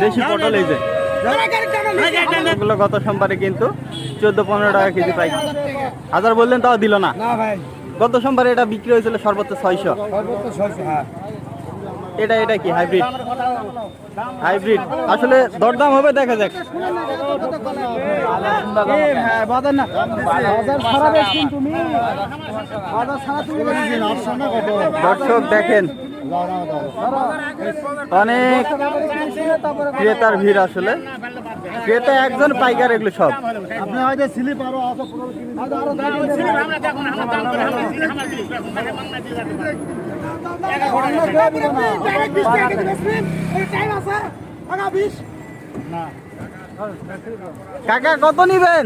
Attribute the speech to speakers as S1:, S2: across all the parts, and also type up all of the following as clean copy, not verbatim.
S1: দেশি পটল এই যে এগুলো গত সোমবারে কিন্তু 14-15 টাকা কেজি পাই। 1000 বললেন তাও দিল না। গত সোমবারে এটা বিক্রি হয়েছিল সর্বোচ্চ 600। এটা কি হাইব্রিড? হাইব্রিড আসলে দরদাম হবে, দেখা যাক। দর্শক দেখেন অনেক ক্রেতার ভিড়, আসলে ক্রেতা একজন, পাইকার এগুলো সব।
S2: আপনি হয়তো স্লিপ আরো
S1: কাকা কত নিবেন?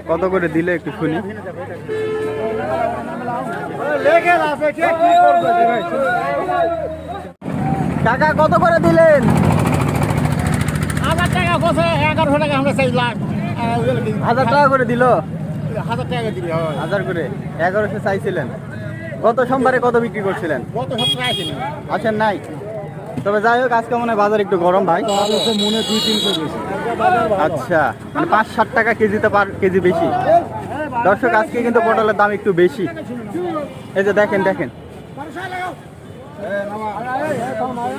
S1: কত করে দিলে একটু শুনি। কাকা কত করে দিলেন?
S2: 1000 টাকা বছরে 1100 টাকা আমরা চাইলাম।
S1: 1000 টাকা করে দিল।
S2: 1000 টাকা দিবি।
S1: 1000 করে 1100 চাইছিলেন। গত সোমবারে কত বিক্রি করছিলেন?
S2: কত সপ্তাহ আসেনি
S1: আছেন নাই। তবে যাই হোক, আজকে মনে হয় বাজার একটু গরম ভাই।
S2: মনে 2-300 বেশি।
S1: আচ্ছা, মানে 5-7 টাকা কেজিতে পার কেজি বেশি। দর্শক আজকে কিন্তু পটলের দাম একটু বেশি। এই যে দেখেন।